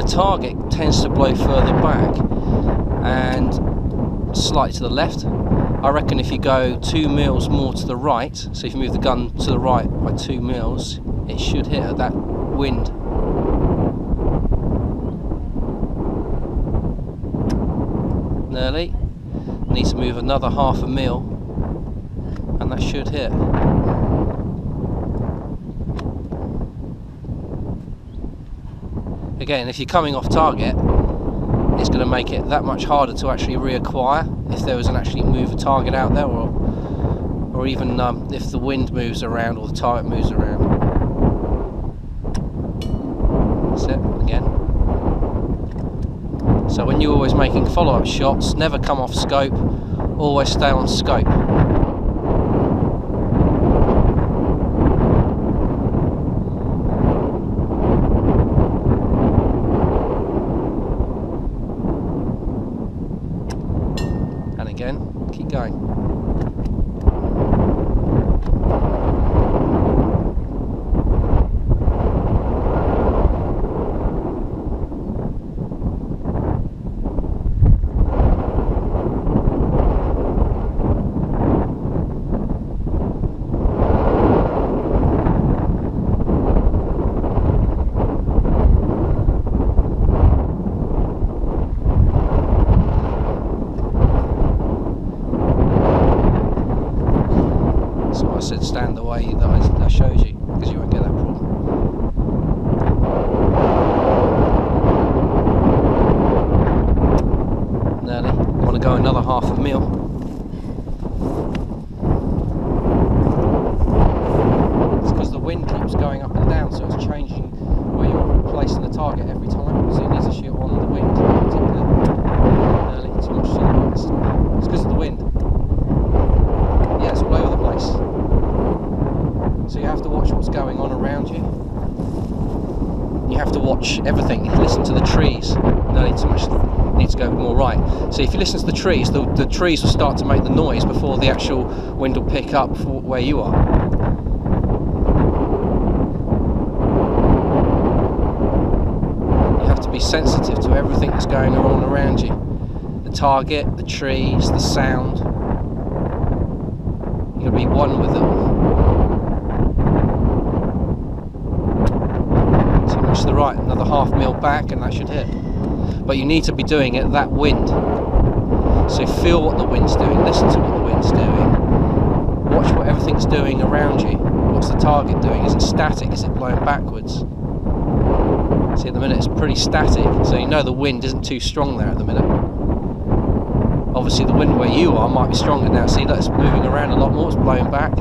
target tends to blow further back and slightly to the left. I reckon if you go 2 mils more to the right, so if you move the gun to the right by 2 mils, it should hit at that wind. Nearly. Need to move another 1/2 mil, and that should hit. Again, if you're coming off target, it's going to make it that much harder to actually reacquire if there was an actually move a target out there, or even if the wind moves around or the target moves around. That's it, again. So when you're always making follow-up shots, never come off scope, always stay on scope. And again, keep going. I said stand the way that I showed you, because you won't get that problem. Nearly. You want to go another 1/2 mil. It's because the wind keeps going up and down, so it's changing where you're placing the target every time. So you need to shoot on the wind, particularly. Nearly. Too much to the west. It's because of the wind. Yeah, it's all over the place. So you have to watch what's going on around you. You have to watch everything. Listen to the trees. No, too much. Need to go more right. So if you listen to the trees will start to make the noise before the actual wind will pick up for where you are. You have to be sensitive to everything that's going on around you. The target, the trees, the sound. You've got to be one with it all. To the right, another 1/2 mil back, and that should hit. But you need to be doing it at that wind. So feel what the wind's doing, listen to what the wind's doing, watch what everything's doing around you. What's the target doing? Is it static? Is it blowing backwards? See, at the minute it's pretty static, so you know the wind isn't too strong there at the minute. Obviously the wind where you are might be stronger now. See, look, it's moving around a lot more, it's blowing back.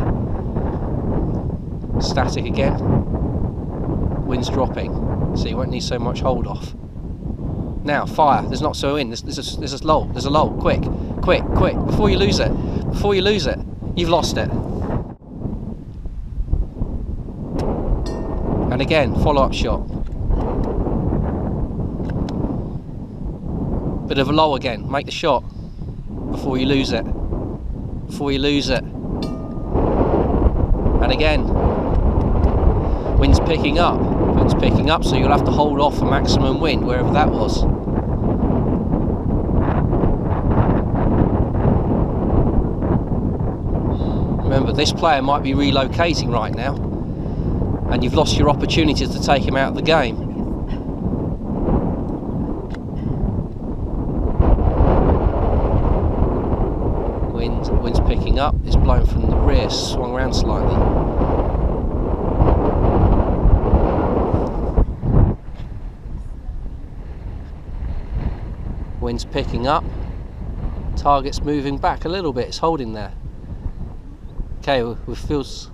Static again. Wind's dropping, so you won't need so much hold off. Now, fire. There's not so in. There's a lull. There's a lull. Quick, quick, quick! Before you lose it. Before you lose it. You've lost it. And again, follow-up shot. Bit of a lull again. Make the shot before you lose it. Before you lose it. And again. Wind's picking up. Wind's picking up, so you'll have to hold off for maximum wind, wherever that was. Remember, this player might be relocating right now, and you've lost your opportunity to take him out of the game. Wind's picking up. It's blowing from the rear, swung around slightly. Wind's picking up, target's moving back a little bit, it's holding there. Okay, we feels,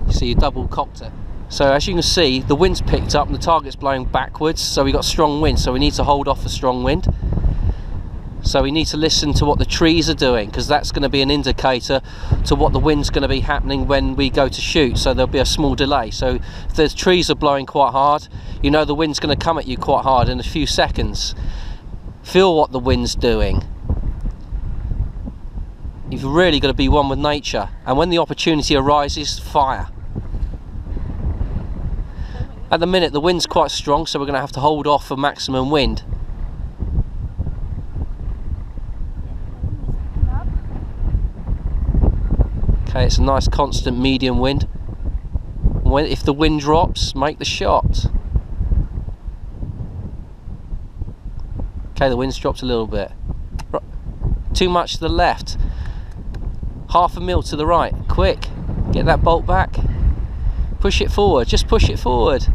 you see you double cocked it. So as you can see, the wind's picked up and the target's blowing backwards, so we got strong wind, so we need to hold off a strong wind. So we need to listen to what the trees are doing, because that's going to be an indicator to what the wind's going to be happening when we go to shoot, so there'll be a small delay. So if the trees are blowing quite hard, you know the wind's going to come at you quite hard in a few seconds. Feel what the wind's doing. You've really got to be one with nature, and when the opportunity arises, fire. At the minute the wind's quite strong, so we're going to have to hold off for maximum wind. Okay, it's a nice constant medium wind. If the wind drops, make the shot. Okay, the wind's dropped a little bit. Too much to the left. Half a mil to the right. Quick, get that bolt back. Push it forward, just push it forward.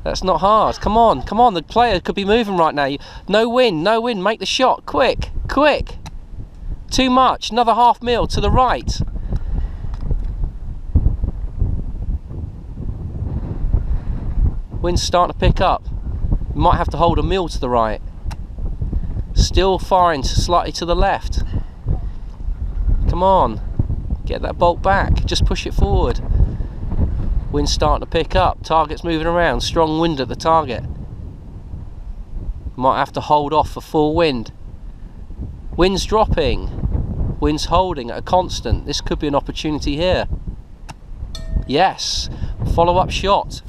That's not hard. Come on, come on, the player could be moving right now. No wind, make the shot. Quick, quick. Too much, another half mil to the right. Wind's starting to pick up. You might have to hold a mil to the right. Still firing slightly to the left. Come on, get that bolt back, just push it forward. Wind's starting to pick up, target's moving around, strong wind at the target. Might have to hold off for full wind. Wind's dropping, wind's holding at a constant. This could be an opportunity here. Yes, follow-up shot.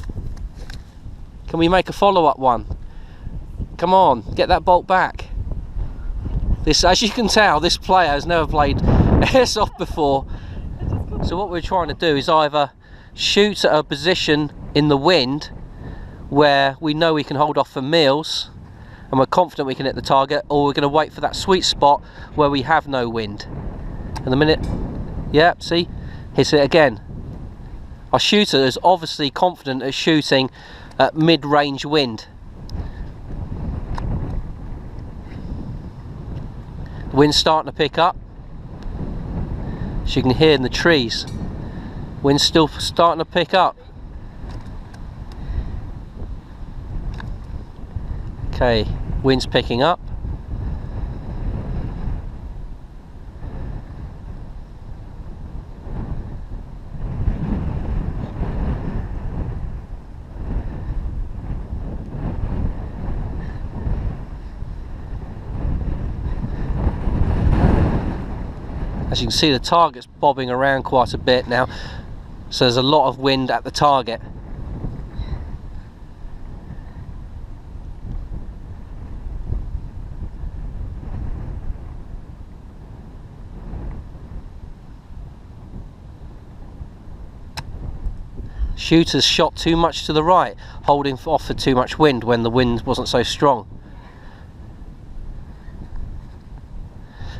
Can we make a follow-up one? Come on, get that bolt back. This, as you can tell, this player has never played airsoft before. So what we're trying to do is either shoot at a position in the wind where we know we can hold off for meals and we're confident we can hit the target, or we're going to wait for that sweet spot where we have no wind. And the minute, yeah, see, hits it again. Our shooter is obviously confident at shooting at mid-range wind. The wind's starting to pick up, as you can hear in the trees. Wind's still starting to pick up. Okay, wind's picking up. As you can see, the target's bobbing around quite a bit now, so there's a lot of wind at the target. Shooters shot too much to the right, holding off for too much wind when the wind wasn't so strong.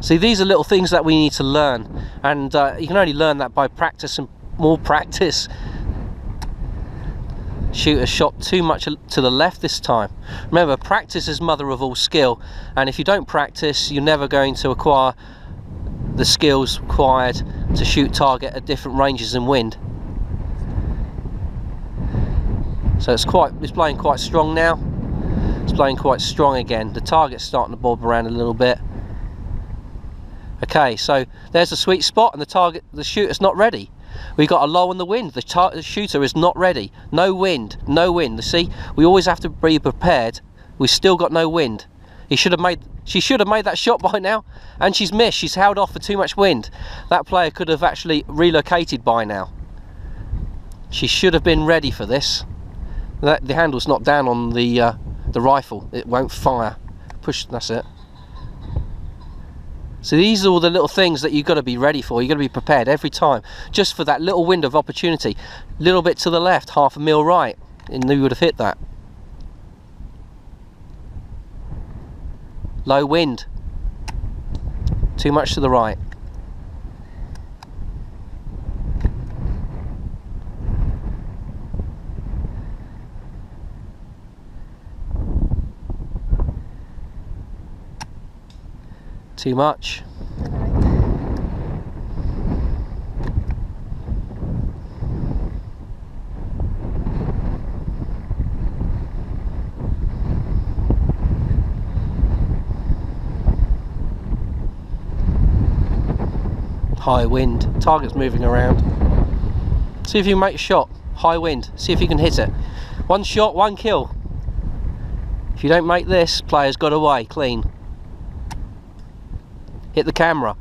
See, these are little things that we need to learn, and you can only learn that by practice and more practice. Shooter shot too much to the left this time. Remember, practice is mother of all skill, and if you don't practice, you're never going to acquire the skills required to shoot target at different ranges in wind. So it's blowing quite strong now. It's blowing quite strong again. The target's starting to bob around a little bit. Okay, so there's a sweet spot, and the shooter's not ready. We got a low on the wind. The shooter is not ready. No wind, no wind. You see, we always have to be prepared. We've still got no wind. She should have made that shot by now, and she's missed. She's held off for too much wind. That player could have actually relocated by now. She should have been ready for this. The handle's not down on the rifle. It won't fire. Push. That's it. So these are all the little things that you've got to be ready for. You've got to be prepared every time, just for that little window of opportunity. Little bit to the left, half a mil right, and you would have hit that. Low wind. Too much to the right. Too much. High wind. Target's moving around. See if you can make a shot. High wind. See if you can hit it. One shot, one kill. If you don't make this, player's got away clean. Hit the camera.